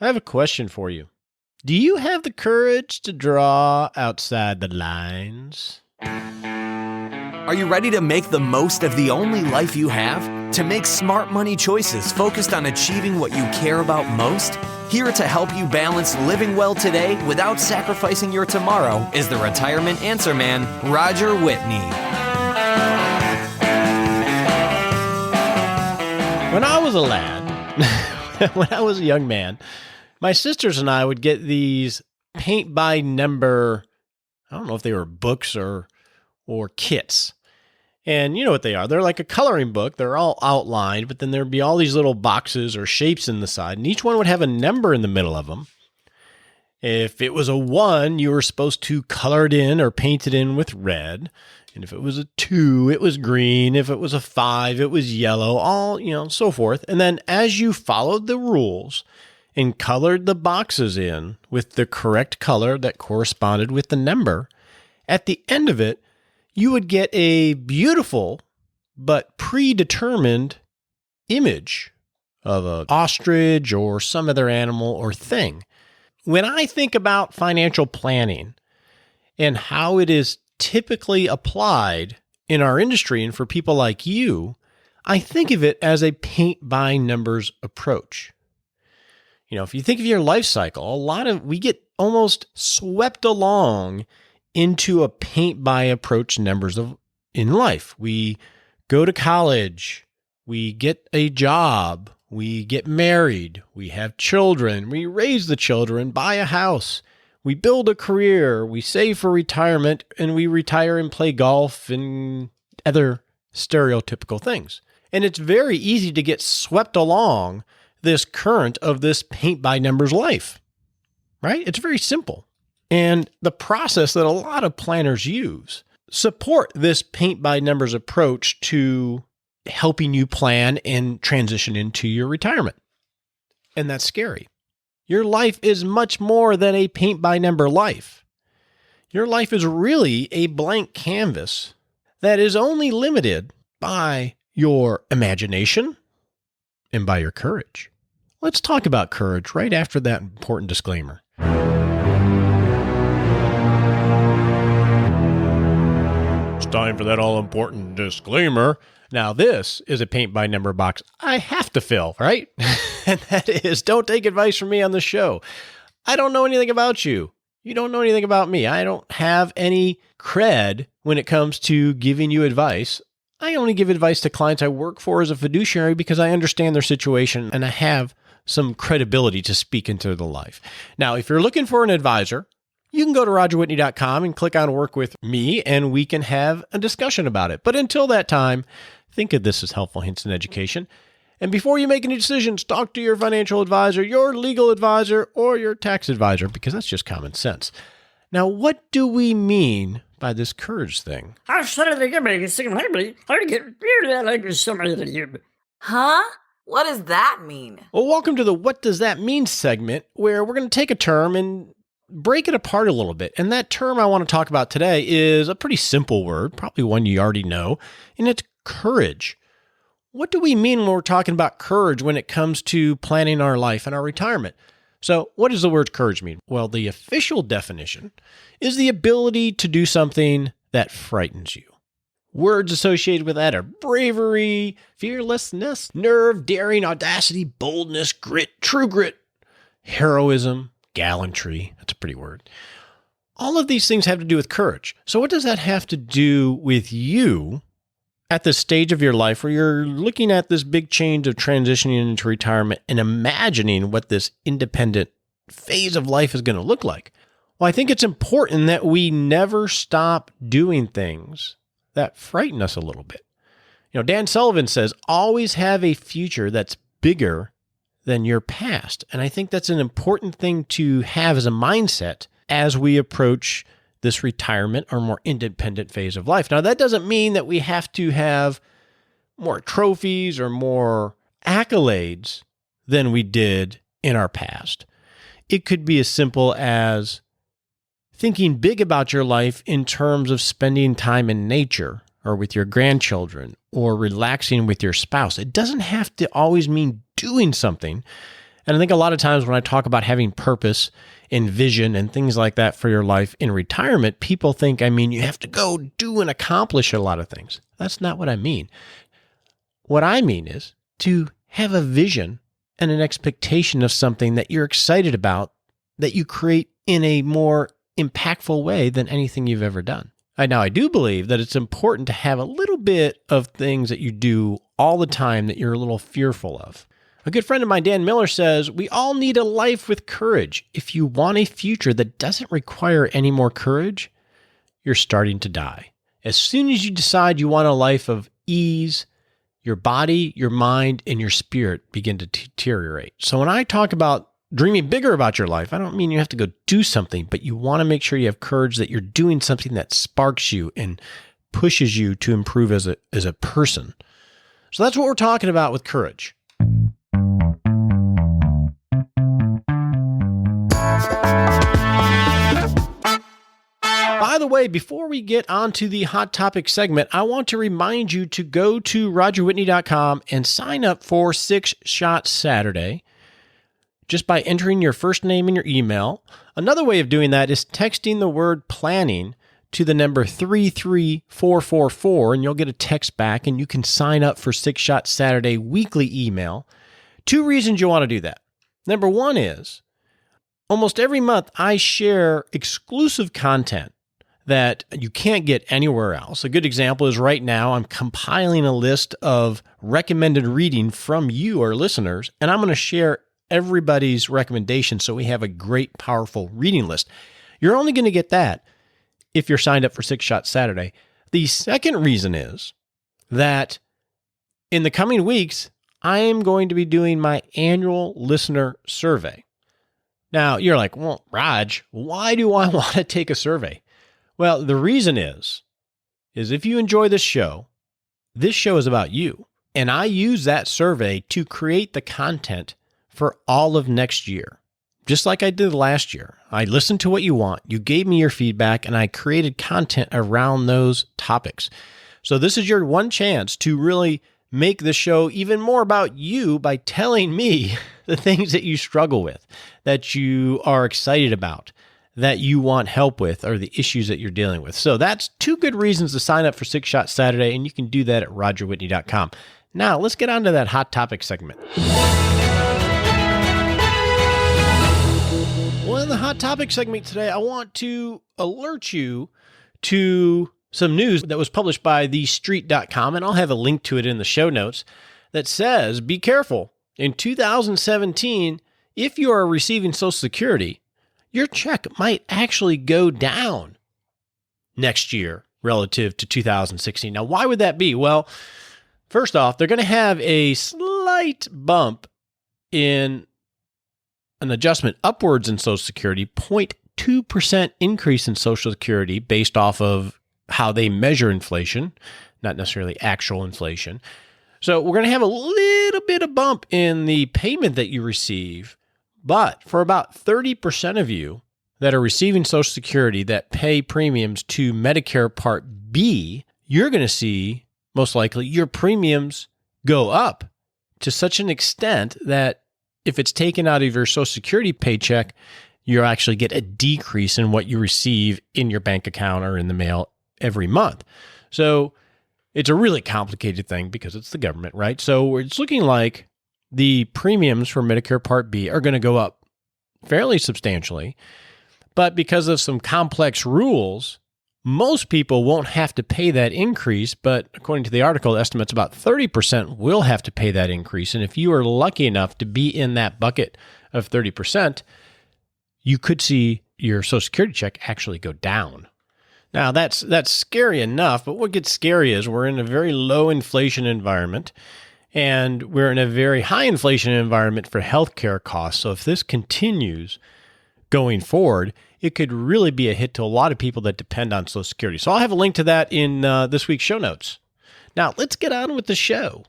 I have a question for you. Do you have the courage to draw outside the lines? Are you ready to make the most of the only life you have? To make smart money choices focused on achieving what you care about most? Here to help you balance living well today without sacrificing your tomorrow is the Retirement Answer Man, Roger Whitney. When I was a lad, when I was a young man, my sisters and I would get these paint by number, I don't know if they were books or kits. And you know what they are. They're like a coloring book. They're all outlined, but then there'd be all these little boxes or shapes in the side, and each one would have a number in the middle of them. If it was a 1, you were supposed to color it in or paint it in with red. And if it was a 2, it was green. If it was a 5, it was yellow, all, so forth. And then as you followed the rules and colored the boxes in with the correct color that corresponded with the number, at the end of it, you would get a beautiful but predetermined image of an ostrich or some other animal or thing. When I think about financial planning and how it is typically applied in our industry and for people like you, I think of it as a paint by numbers approach. If you think of your life cycle, we get almost swept along into a paint by approach numbers in life. We go to college, we get a job, we get married, we have children, we raise the children, buy a house, we build a career, we save for retirement, and we retire and play golf and other stereotypical things. And it's very easy to get swept along this current of this paint by numbers life, right? It's very simple. And the process that a lot of planners use support this paint by numbers approach to helping you plan and transition into your retirement. And that's scary. Your life is much more than a paint by number life. Your life is really a blank canvas that is only limited by your imagination and by your courage. Let's talk about courage right after that important disclaimer. It's time for that all-important disclaimer. Now, this is a paint-by-number box I have to fill, right? And that is, don't take advice from me on the show. I don't know anything about you. You don't know anything about me. I don't have any cred when it comes to giving you advice. I only give advice to clients I work for as a fiduciary because I understand their situation and I have some credibility to speak into their life. Now, if you're looking for an advisor, you can go to rogerwhitney.com and click on Work With Me, and we can have a discussion about it. But until that time, think of this as helpful hints in education. And before you make any decisions, talk to your financial advisor, your legal advisor, or your tax advisor, because that's just common sense. Now, what do we mean by this courage thing? Huh? What does that mean? Well, welcome to the What Does That Mean segment, where we're going to take a term and break it apart a little bit. And that term I want to talk about today is a pretty simple word, probably one you already know, and it's courage. What do we mean when we're talking about courage when it comes to planning our life and our retirement? So what does the word courage mean? Well, the official definition is the ability to do something that frightens you. Words associated with that are bravery, fearlessness, nerve, daring, audacity, boldness, grit, true grit, heroism, gallantry. That's a pretty word. All of these things have to do with courage. So what does that have to do with you at the stage of your life where you're looking at this big change of transitioning into retirement and imagining what this independent phase of life is going to look like? Well, I think it's important that we never stop doing things that frighten us a little bit. Dan Sullivan says, always have a future that's bigger than your past. And I think that's an important thing to have as a mindset as we approach this retirement or more independent phase of life. Now, that doesn't mean that we have to have more trophies or more accolades than we did in our past. It could be as simple as thinking big about your life in terms of spending time in nature or with your grandchildren or relaxing with your spouse. It doesn't have to always mean doing something. And I think a lot of times when I talk about having purpose and vision and things like that for your life in retirement, people think, you have to go do and accomplish a lot of things. That's not what I mean. What I mean is to have a vision and an expectation of something that you're excited about that you create in a more impactful way than anything you've ever done. Now, I do believe that it's important to have a little bit of things that you do all the time that you're a little fearful of. A good friend of mine, Dan Miller, says, we all need a life with courage. If you want a future that doesn't require any more courage, you're starting to die. As soon as you decide you want a life of ease, your body, your mind, and your spirit begin to deteriorate. So when I talk about dreaming bigger about your life, I don't mean you have to go do something, but you want to make sure you have courage that you're doing something that sparks you and pushes you to improve as a person. So that's what we're talking about with courage. By the way, before we get on to the Hot Topic segment, I want to remind you to go to rogerwhitney.com and sign up for 6 Shot Saturday just by entering your first name and your email. Another way of doing that is texting the word planning to the number 33444, and you'll get a text back, and you can sign up for 6 Shot Saturday weekly email. 2 reasons you want to do that. Number 1 is almost every month I share exclusive content that you can't get anywhere else. A good example is right now I'm compiling a list of recommended reading from you, our listeners, and I'm going to share everybody's recommendations so we have a great, powerful reading list. You're only going to get that if you're signed up for 6 Shot Saturday. The second reason is that in the coming weeks, I am going to be doing my annual listener survey. Now, you're like, well, Raj, why do I want to take a survey? Well, the reason is if you enjoy this show is about you. And I use that survey to create the content for all of next year. Just like I did last year. I listened to what you want, you gave me your feedback, and I created content around those topics. So this is your one chance to really make the show even more about you by telling me the things that you struggle with, that you are excited about, that you want help with, or the issues that you're dealing with. So that's 2 good reasons to sign up for 6 Shot Saturday, and you can do that at rogerwhitney.com. Now, let's get on to that Hot Topic segment. Well, in the Hot Topic segment today, I want to alert you to some news that was published by thestreet.com, and I'll have a link to it in the show notes, that says, be careful. In 2017, if you are receiving Social Security, your check might actually go down next year relative to 2016. Now, why would that be? Well, first off, they're going to have a slight bump in an adjustment upwards in Social Security, 0.2% increase in Social Security based off of how they measure inflation, not necessarily actual inflation. So we're going to have a little bit of bump in the payment that you receive, but for about 30% of you that are receiving Social Security that pay premiums to Medicare Part B, you're going to see, most likely, your premiums go up to such an extent that if it's taken out of your Social Security paycheck, you actually get a decrease in what you receive in your bank account or in the mail every month. So it's a really complicated thing because it's the government, right? So it's looking like the premiums for Medicare Part B are going to go up fairly substantially. But because of some complex rules, most people won't have to pay that increase. But according to the article, estimates about 30% will have to pay that increase. And if you are lucky enough to be in that bucket of 30%, you could see your Social Security check actually go down. Now, that's scary enough, but what gets scary is we're in a very low inflation environment, and we're in a very high inflation environment for healthcare costs. So if this continues going forward, it could really be a hit to a lot of people that depend on Social Security. So I'll have a link to that in this week's show notes. Now, let's get on with the show.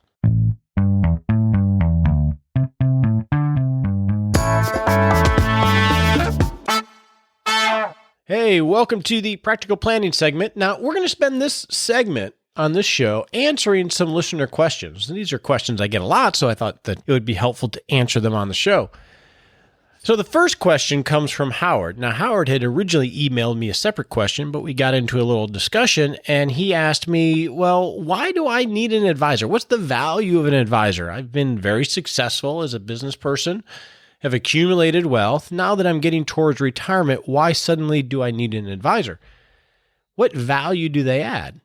Hey, welcome to the Practical Planning segment. Now, we're going to spend this segment on this show answering some listener questions. And these are questions I get a lot, so I thought that it would be helpful to answer them on the show. So the first question comes from Howard. Now, Howard had originally emailed me a separate question, but we got into a little discussion, and he asked me, well, why do I need an advisor? What's the value of an advisor? I've been very successful as a business person, have accumulated wealth. Now that I'm getting towards retirement, why suddenly do I need an advisor? What value do they add?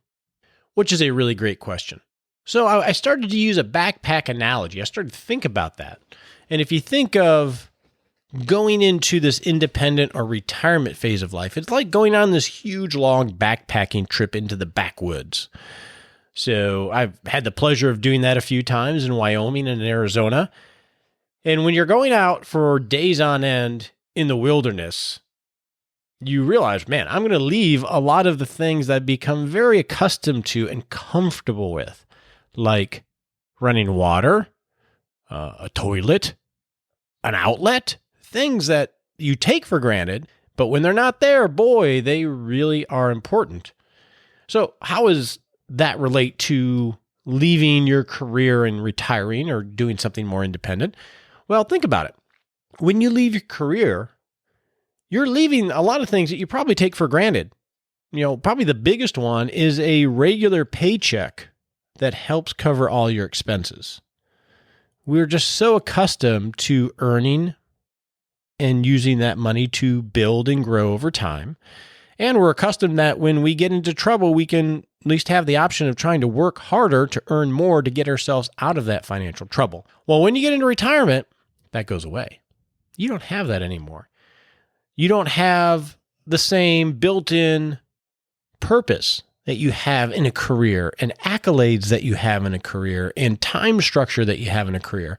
Which is a really great question. So I started to use a backpack analogy. I started to think about that. And if you think of going into this independent or retirement phase of life, it's like going on this huge, long backpacking trip into the backwoods. So I've had the pleasure of doing that a few times in Wyoming and in Arizona. And when you're going out for days on end in the wilderness, you realize, man, I'm going to leave a lot of the things that I've become very accustomed to and comfortable with, like running water, a toilet, an outlet, things that you take for granted, but when they're not there, boy, they really are important. So how does that relate to leaving your career and retiring or doing something more independent? Well, think about it. When you leave your career, you're leaving a lot of things that you probably take for granted. Probably the biggest one is a regular paycheck that helps cover all your expenses. We're just so accustomed to earning and using that money to build and grow over time. And we're accustomed that when we get into trouble, we can at least have the option of trying to work harder to earn more to get ourselves out of that financial trouble. Well, when you get into retirement, that goes away. You don't have that anymore. You don't have the same built-in purpose that you have in a career and accolades that you have in a career and time structure that you have in a career.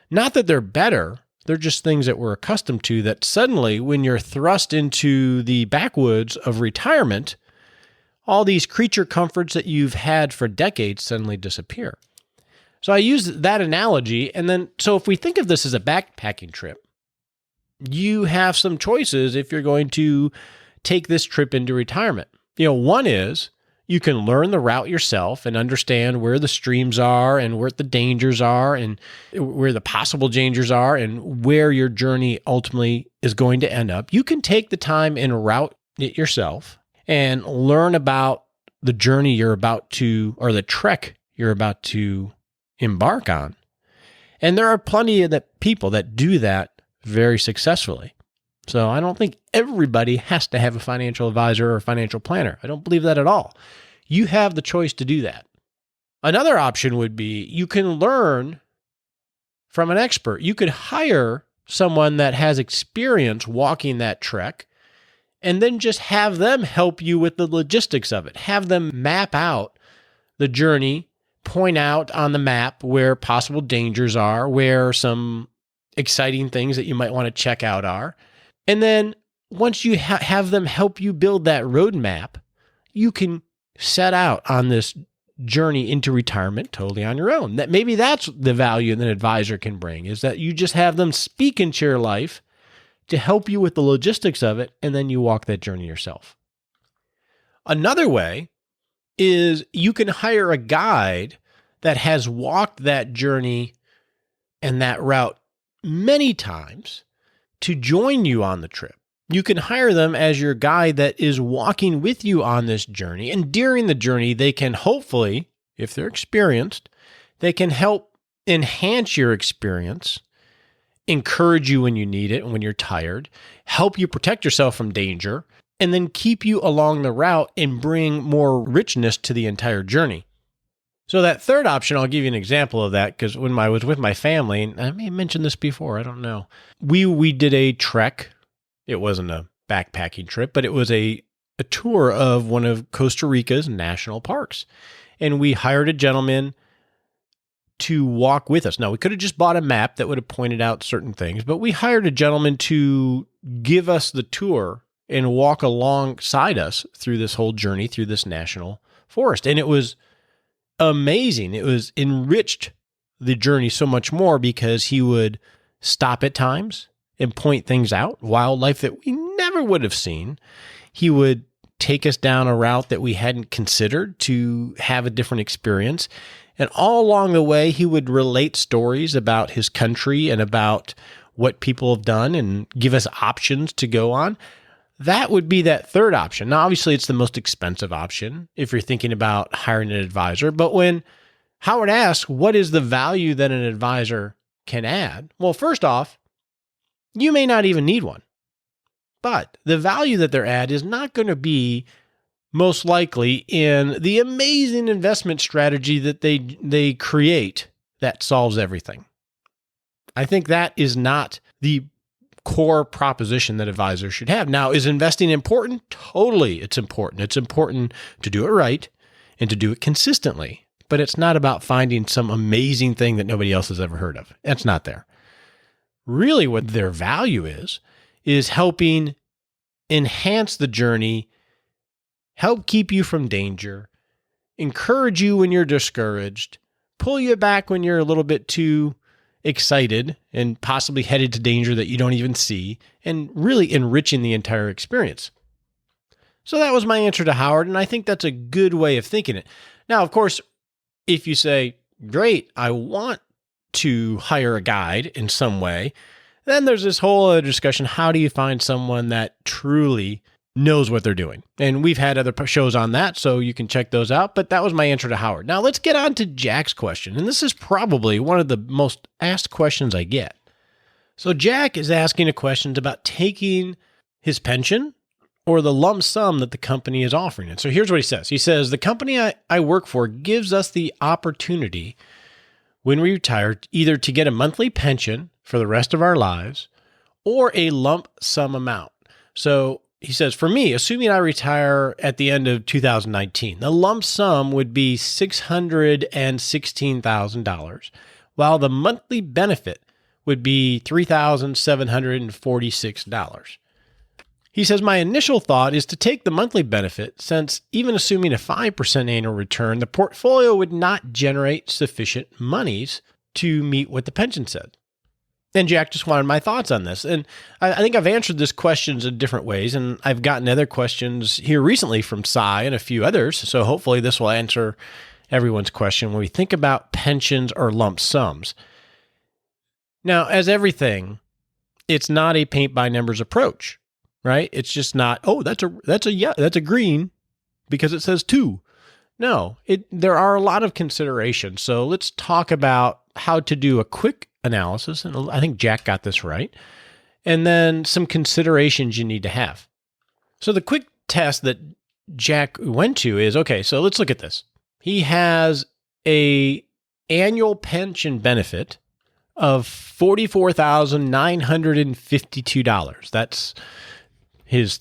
Not that they're better. They're just things that we're accustomed to that suddenly, when you're thrust into the backwoods of retirement, all these creature comforts that you've had for decades suddenly disappear. So I use that analogy. And then, so if we think of this as a backpacking trip, you have some choices if you're going to take this trip into retirement. One is you can learn the route yourself and understand where the streams are and where the dangers are and where the possible dangers are and where your journey ultimately is going to end up. You can take the time and route it yourself and learn about the journey you're about to, or the trek you're about to embark on. And there are plenty of people that do that very successfully. So I don't think everybody has to have a financial advisor or a financial planner. I don't believe that at all. You have the choice to do that. Another option would be you can learn from an expert. You could hire someone that has experience walking that trek and then just have them help you with the logistics of it. Have them map out the journey, point out on the map where possible dangers are, where some exciting things that you might want to check out are. And then once you have them help you build that roadmap, you can set out on this journey into retirement totally on your own. That maybe that's the value that an advisor can bring, is that you just have them speak into your life to help you with the logistics of it, and then you walk that journey yourself. Another way is you can hire a guide that has walked that journey and that route many times to join you on the trip. You can hire them as your guide that is walking with you on this journey. And during the journey, they can hopefully, if they're experienced, they can help enhance your experience, encourage you when you need it and when you're tired, help you protect yourself from danger, and then keep you along the route and bring more richness to the entire journey. So that third option, I'll give you an example of that, because when I was with my family, and I may have mentioned this before, I don't know. We did a trek. It wasn't a backpacking trip, but it was a tour of one of Costa Rica's national parks. And we hired a gentleman to walk with us. Now, we could have just bought a map that would have pointed out certain things, but we hired a gentleman to give us the tour and walk alongside us through this whole journey through this national forest. And it was amazing. It was enriched the journey so much more because he would stop at times and point things out, wildlife that we never would have seen. He would take us down a route that we hadn't considered to have a different experience. And all along the way, he would relate stories about his country and about what people have done and give us options to go on. That would be that third option. Now, obviously, it's the most expensive option if you're thinking about hiring an advisor. But when Howard asks, what is the value that an advisor can add? Well, first off, you may not even need one. But the value that they're add is not going to be most likely in the amazing investment strategy that they create that solves everything. I think that is not the core proposition that advisors should have. Now, is investing important? Totally, it's important. It's important to do it right and to do it consistently. But it's not about finding some amazing thing that nobody else has ever heard of. That's not there. Really, what their value is helping enhance the journey, help keep you from danger, encourage you when you're discouraged, pull you back when you're a little bit too excited and possibly headed to danger that you don't even see, and really enriching the entire experience. So that was my answer to Howard, and I think that's a good way of thinking it. Now, of course, if you say, great, I want to hire a guide in some way, then there's this whole other discussion. How do you find someone that truly knows what they're doing? And we've had other shows on that, so you can check those out. But that was my answer to Howard. Now let's get on to Jack's question. And this is probably one of the most asked questions I get. So Jack is asking a question about taking his pension or the lump sum that the company is offering. And so here's what he says. He says, the company I work for gives us the opportunity when we retire either to get a monthly pension for the rest of our lives or a lump sum amount. So he says, for me, assuming I retire at the end of 2019, the lump sum would be $616,000, while the monthly benefit would be $3,746. He says, my initial thought is to take the monthly benefit, since even assuming a 5% annual return, the portfolio would not generate sufficient monies to meet what the pension said. And Jack just wanted my thoughts on this. And I think I've answered this questions in different ways, and I've gotten other questions here recently from Cy and a few others. So hopefully this will answer everyone's question when we think about pensions or lump sums. Now, as everything, it's not a paint by numbers approach, right? It's just not, oh, that's a green because it says 2. No, there are a lot of considerations. So let's talk about how to do a quick analysis, and I think Jack got this right, and then some considerations you need to have. So the quick test that Jack went to is, okay, so let's look at this. He has a annual pension benefit of $44,952. That's his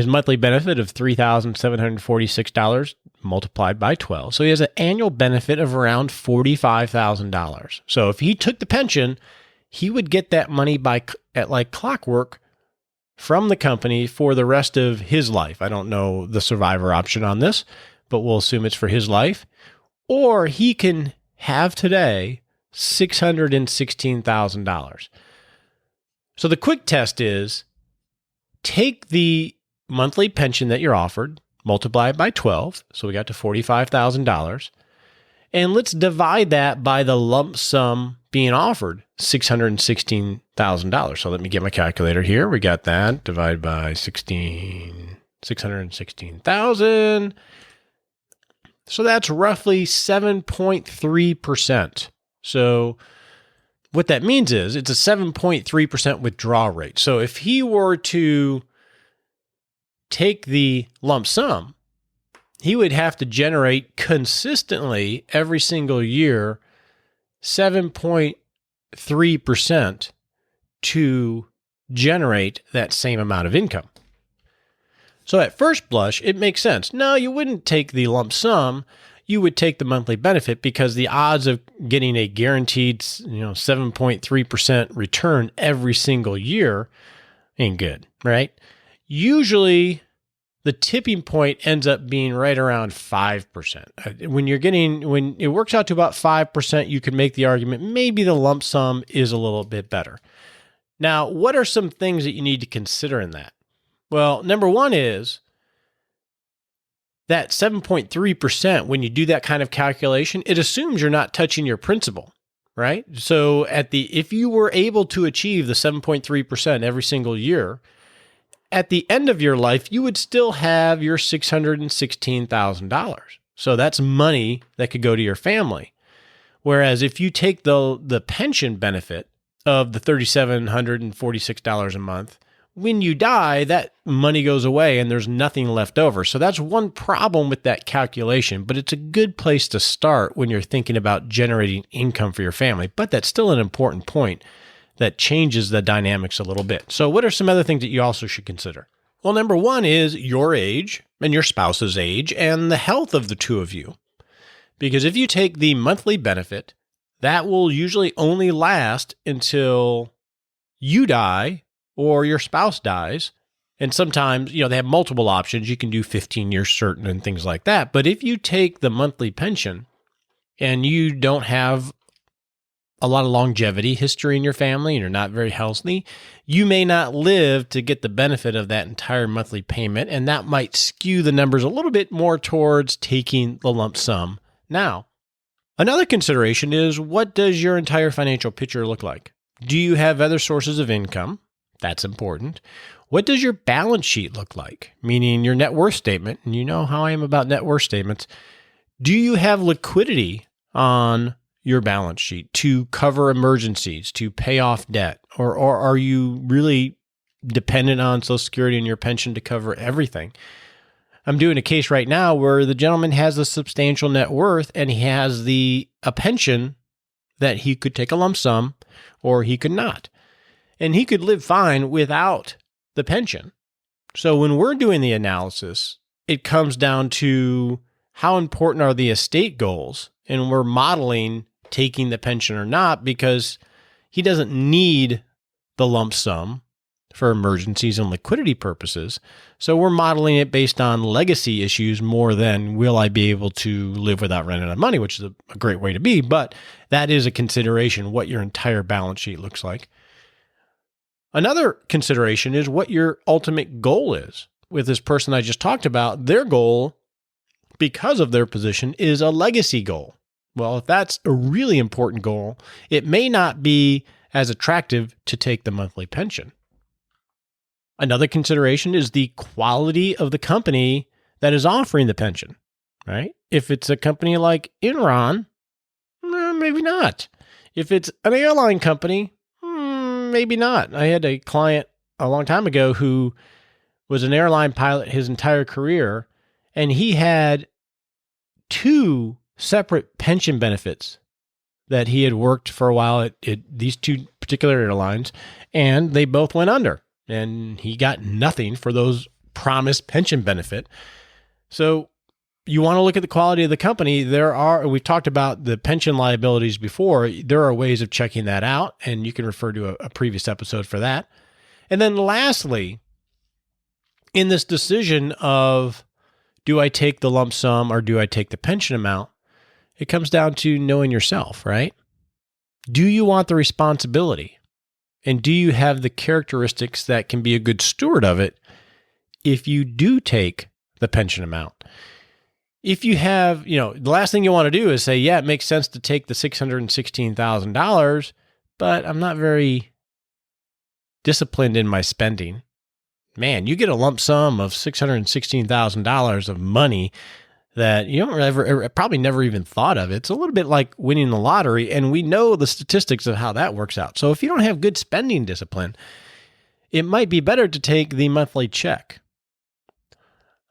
monthly benefit of $3,746 multiplied by 12. So he has an annual benefit of around $45,000. So if he took the pension, he would get that money at like clockwork from the company for the rest of his life. I don't know the survivor option on this, but we'll assume it's for his life. Or he can have today $616,000. So the quick test is, take the monthly pension that you're offered, multiply it by 12, so we got to $45,000, and let's divide that by the lump sum being offered, $616,000. So let me get my calculator here. We got that divided by 616,000. So that's roughly 7.3%. So what that means is it's a 7.3% withdrawal rate. So if he were to take the lump sum, he would have to generate consistently every single year 7.3% to generate that same amount of income. So at first blush, it makes sense. No, you wouldn't take the lump sum. You would take the monthly benefit because the odds of getting a guaranteed, 7.3% return every single year ain't good, right? Usually the tipping point ends up being right around 5%. When it works out to about 5%, you can make the argument maybe the lump sum is a little bit better. Now, what are some things that you need to consider in that? Well, number one is that 7.3%, when you do that kind of calculation, it assumes you're not touching your principal, right? So if you were able to achieve the 7.3% every single year, at the end of your life, you would still have your $616,000. So that's money that could go to your family. Whereas if you take the pension benefit of the $3,746 a month, when you die, that money goes away and there's nothing left over. So that's one problem with that calculation, but it's a good place to start when you're thinking about generating income for your family. But that's still an important point that changes the dynamics a little bit. So what are some other things that you also should consider? Well, number one is your age and your spouse's age and the health of the two of you. Because if you take the monthly benefit, that will usually only last until you die or your spouse dies. And sometimes, they have multiple options. You can do 15 years certain and things like that. But if you take the monthly pension and you don't have a lot of longevity history in your family and you're not very healthy, you may not live to get the benefit of that entire monthly payment. And that might skew the numbers a little bit more towards taking the lump sum now. Another consideration is, what does your entire financial picture look like? Do you have other sources of income? That's important. What does your balance sheet look like? Meaning your net worth statement. And you know how I am about net worth statements. Do you have liquidity on your balance sheet to cover emergencies, to pay off debt? Or are you really dependent on Social Security and your pension to cover everything? I'm doing a case right now where the gentleman has a substantial net worth and he has a pension that he could take a lump sum or he could not. And he could live fine without the pension. So when we're doing the analysis, it comes down to how important are the estate goals, and we're modeling taking the pension or not because he doesn't need the lump sum for emergencies and liquidity purposes. So we're modeling it based on legacy issues more than will I be able to live without running out of money, which is a great way to be. But that is a consideration, what your entire balance sheet looks like. Another consideration is what your ultimate goal is. With this person I just talked about, their goal, because of their position, is a legacy goal. Well, if that's a really important goal, it may not be as attractive to take the monthly pension. Another consideration is the quality of the company that is offering the pension, right? If it's a company like Enron, maybe not. If it's an airline company, maybe not. I had a client a long time ago who was an airline pilot his entire career, and he had 2 separate pension benefits that he had worked for a while at these 2 particular airlines, and they both went under, and he got nothing for those promised pension benefit. So you want to look at the quality of the company. We've talked about the pension liabilities before. There are ways of checking that out, and you can refer to a previous episode for that. And then lastly, in this decision of do I take the lump sum or do I take the pension amount, it comes down to knowing yourself, right? Do you want the responsibility? And do you have the characteristics that can be a good steward of it if you do take the pension amount? If you have, the last thing you want to do is say, yeah, it makes sense to take the $616,000, but I'm not very disciplined in my spending. Man, you get a lump sum of $616,000 of money that you don't probably never even thought of. It's a little bit like winning the lottery, and we know the statistics of how that works out. So if you don't have good spending discipline, it might be better to take the monthly check.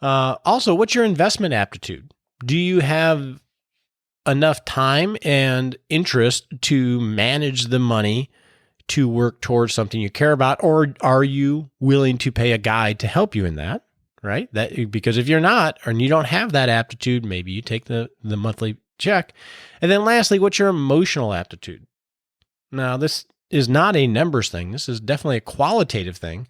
Also, what's your investment aptitude? Do you have enough time and interest to manage the money to work towards something you care about, or are you willing to pay a guide to help you in that? Right? Because if you're not, or you don't have that aptitude, maybe you take the monthly check. And then lastly, what's your emotional aptitude? Now, this is not a numbers thing. This is definitely a qualitative thing.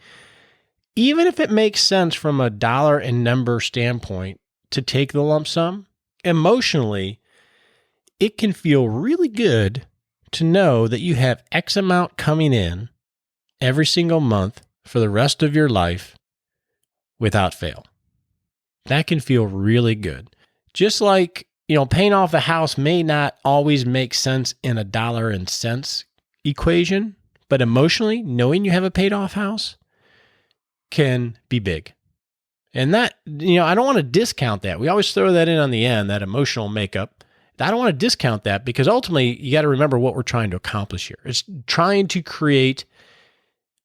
Even if it makes sense from a dollar and number standpoint to take the lump sum, emotionally, it can feel really good to know that you have X amount coming in every single month for the rest of your life without fail. That can feel really good. Just like paying off the house may not always make sense in a dollar and cents equation, but emotionally, knowing you have a paid off house can be big. And that, I don't want to discount that. We always throw that in on the end, that emotional makeup. I don't want to discount that because ultimately you got to remember what we're trying to accomplish here. It's trying to create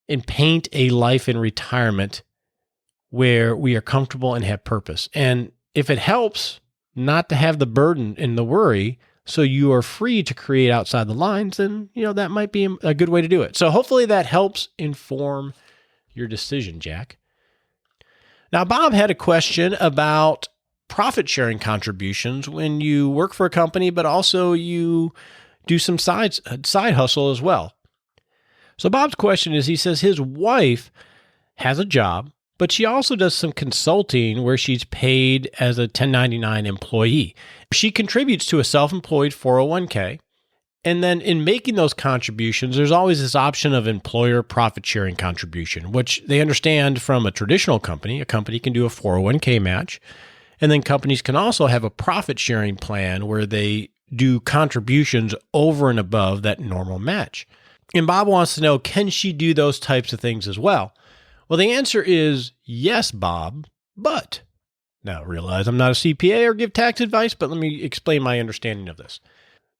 and paint a life in retirement where we are comfortable and have purpose. And if it helps not to have the burden and the worry, so you are free to create outside the lines, then, that might be a good way to do it. So hopefully that helps inform your decision, Jack. Now, Bob had a question about profit sharing contributions when you work for a company, but also you do some side hustle as well. So Bob's question is, he says his wife has a job, but she also does some consulting where she's paid as a 1099 employee. She contributes to a self-employed 401k. And then in making those contributions, there's always this option of employer profit sharing contribution, which they understand from a traditional company. A company can do a 401k match. And then companies can also have a profit sharing plan where they do contributions over and above that normal match. And Bob wants to know, can she do those types of things as well? Well, the answer is yes, Bob, but now realize I'm not a CPA or give tax advice, but let me explain my understanding of this.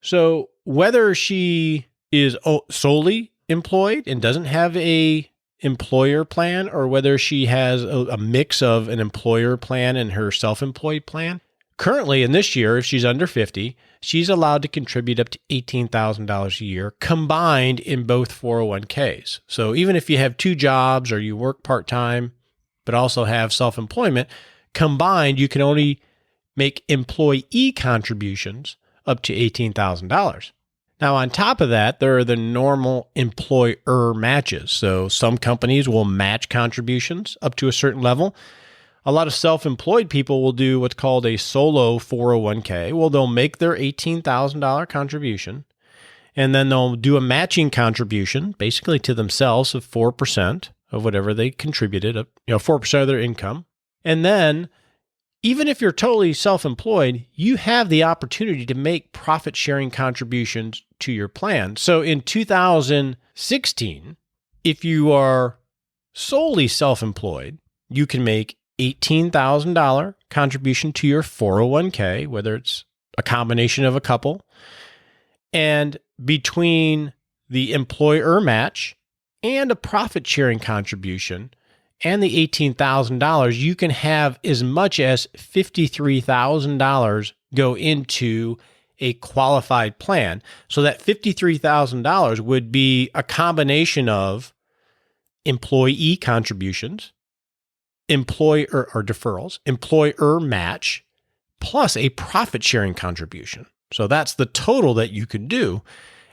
So whether she is solely employed and doesn't have a employer plan, or whether she has a mix of an employer plan and her self-employed plan, currently in this year, if she's under 50, she's allowed to contribute up to $18,000 a year combined in both 401ks. So even if you have two jobs or you work part-time, but also have self-employment, combined, you can only make employee contributions up to $18,000. Now, on top of that, there are the normal employer matches. So some companies will match contributions up to a certain level. A lot of self-employed people will do what's called a solo 401k. Well, they'll make their $18,000 contribution, and then they'll do a matching contribution, basically to themselves, of 4% of whatever they contributed, 4% of their income. And then, even if you're totally self-employed, you have the opportunity to make profit-sharing contributions to your plan. So in 2016, if you are solely self-employed, you can make $18,000 contribution to your 401k, whether it's a combination of a couple. And between the employer match and a profit-sharing contribution and the $18,000, you can have as much as $53,000 go into a qualified plan. So that $53,000 would be a combination of employee contributions, employer or deferrals, employer match, plus a profit-sharing contribution. So that's the total that you could do.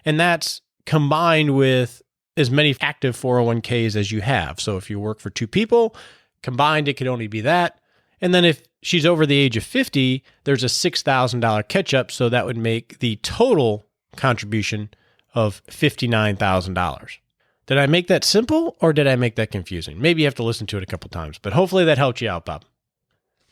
And that's combined with as many active 401ks as you have. So if you work for two people, combined, it could only be that. And then if she's over the age of 50, there's a $6,000 catch-up. So that would make the total contribution of $59,000. Did I make that simple or did I make that confusing? Maybe you have to listen to it a couple times, but hopefully that helped you out, Bob.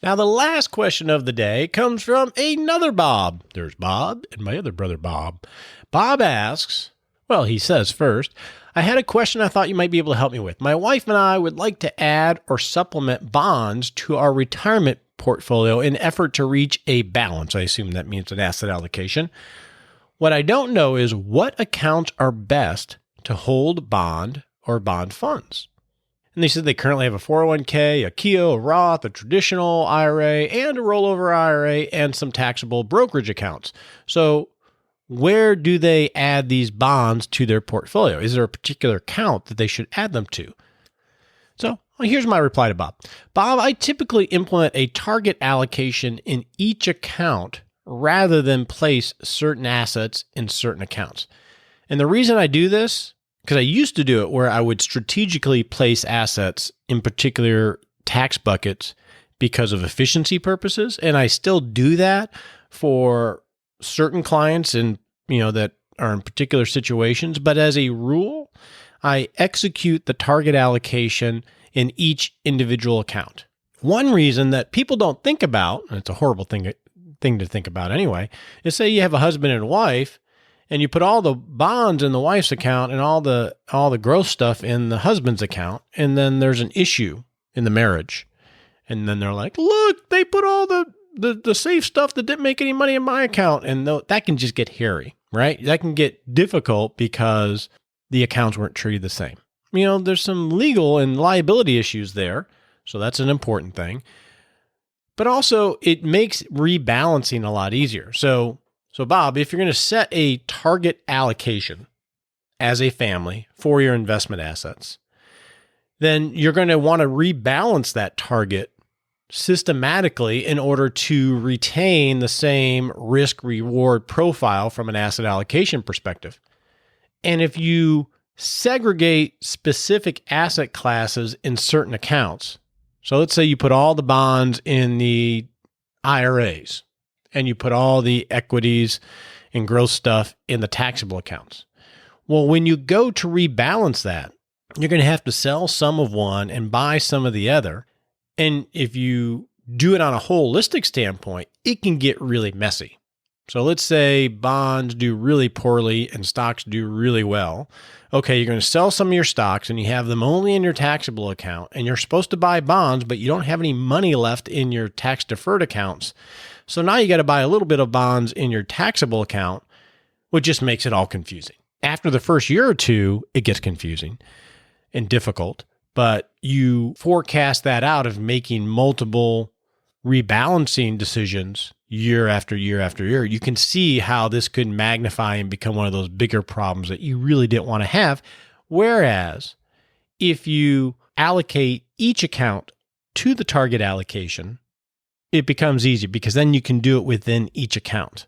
Now, the last question of the day comes from another Bob. There's Bob and my other brother, Bob. Bob asks, well, he says first, I had a question I thought you might be able to help me with. My wife and I would like to add or supplement bonds to our retirement portfolio in effort to reach a balance. I assume that means an asset allocation. What I don't know is what accounts are best to hold bond or bond funds. And they said they currently have a 401k, a KEO, a Roth, a traditional IRA, and a rollover IRA, and some taxable brokerage accounts. So where do they add these bonds to their portfolio? Is there a particular account that they should add them to? So here's my reply to Bob. Bob, I typically implement a target allocation in each account rather than place certain assets in certain accounts. And the reason I do this, because I used to do it where I would strategically place assets in particular tax buckets because of efficiency purposes. And I still do that for certain clients and, that are in particular situations. But as a rule, I execute the target allocation in each individual account. One reason that people don't think about, and it's a horrible thing thing to think about anyway, is say you have a husband and a wife, and you put all the bonds in the wife's account and all the growth stuff in the husband's account, and then there's an issue in the marriage. And then they're like, look, they put all the safe stuff that didn't make any money in my account. And that can just get hairy, right? That can get difficult because the accounts weren't treated the same. There's some legal and liability issues there. So that's an important thing. But also it makes rebalancing a lot easier. So Bob, if you're going to set a target allocation as a family for your investment assets, then you're going to want to rebalance that target systematically in order to retain the same risk-reward profile from an asset allocation perspective. And if you segregate specific asset classes in certain accounts, so let's say you put all the bonds in the IRAs and you put all the equities and growth stuff in the taxable accounts. Well, when you go to rebalance that, you're going to have to sell some of one and buy some of the other. And if you do it on a holistic standpoint, it can get really messy. So let's say bonds do really poorly and stocks do really well. Okay, you're going to sell some of your stocks and you have them only in your taxable account, and you're supposed to buy bonds, but you don't have any money left in your tax deferred accounts. So now you got to buy a little bit of bonds in your taxable account, which just makes it all confusing. After the first year or two, it gets confusing and difficult. But you forecast that out of making multiple rebalancing decisions year after year after year. You can see how this could magnify and become one of those bigger problems that you really didn't want to have. Whereas if you allocate each account to the target allocation, it becomes easy because then you can do it within each account.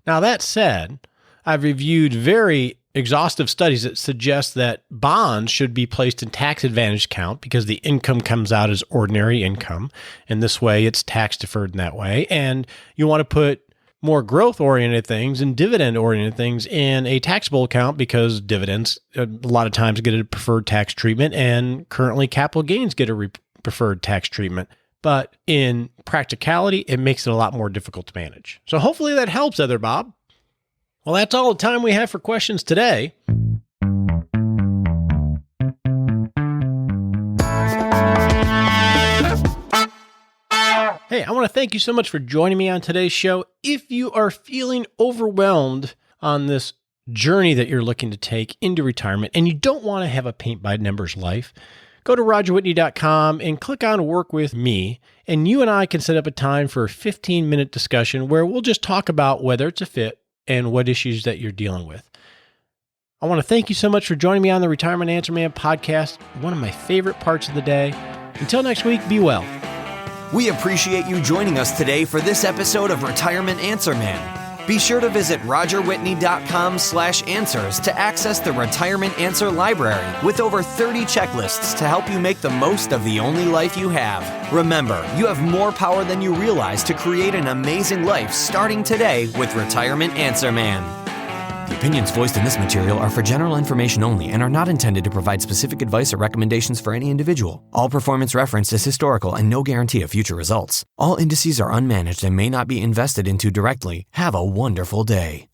Now, that said, I've reviewed very exhaustive studies that suggest that bonds should be placed in tax advantage account because the income comes out as ordinary income. And this way it's tax deferred in that way. And you want to put more growth oriented things and dividend oriented things in a taxable account because dividends a lot of times get a preferred tax treatment, and currently capital gains get a preferred tax treatment. But in practicality, it makes it a lot more difficult to manage. So hopefully that helps, Other Bob. Well, that's all the time we have for questions today. Hey, I want to thank you so much for joining me on today's show. If you are feeling overwhelmed on this journey that you're looking to take into retirement and you don't want to have a paint-by-numbers life, go to rogerwhitney.com and click on Work With Me, and you and I can set up a time for a 15-minute discussion where we'll just talk about whether it's a fit and what issues that you're dealing with. I want to thank you so much for joining me on the Retirement Answer Man podcast, one of my favorite parts of the day. Until next week, be well. We appreciate you joining us today for this episode of Retirement Answer Man. Be sure to visit rogerwhitney.com/answers to access the Retirement Answer Library with over 30 checklists to help you make the most of the only life you have. Remember, you have more power than you realize to create an amazing life starting today with Retirement Answer Man. The opinions voiced in this material are for general information only and are not intended to provide specific advice or recommendations for any individual. All performance referenced is historical and no guarantee of future results. All indices are unmanaged and may not be invested into directly. Have a wonderful day.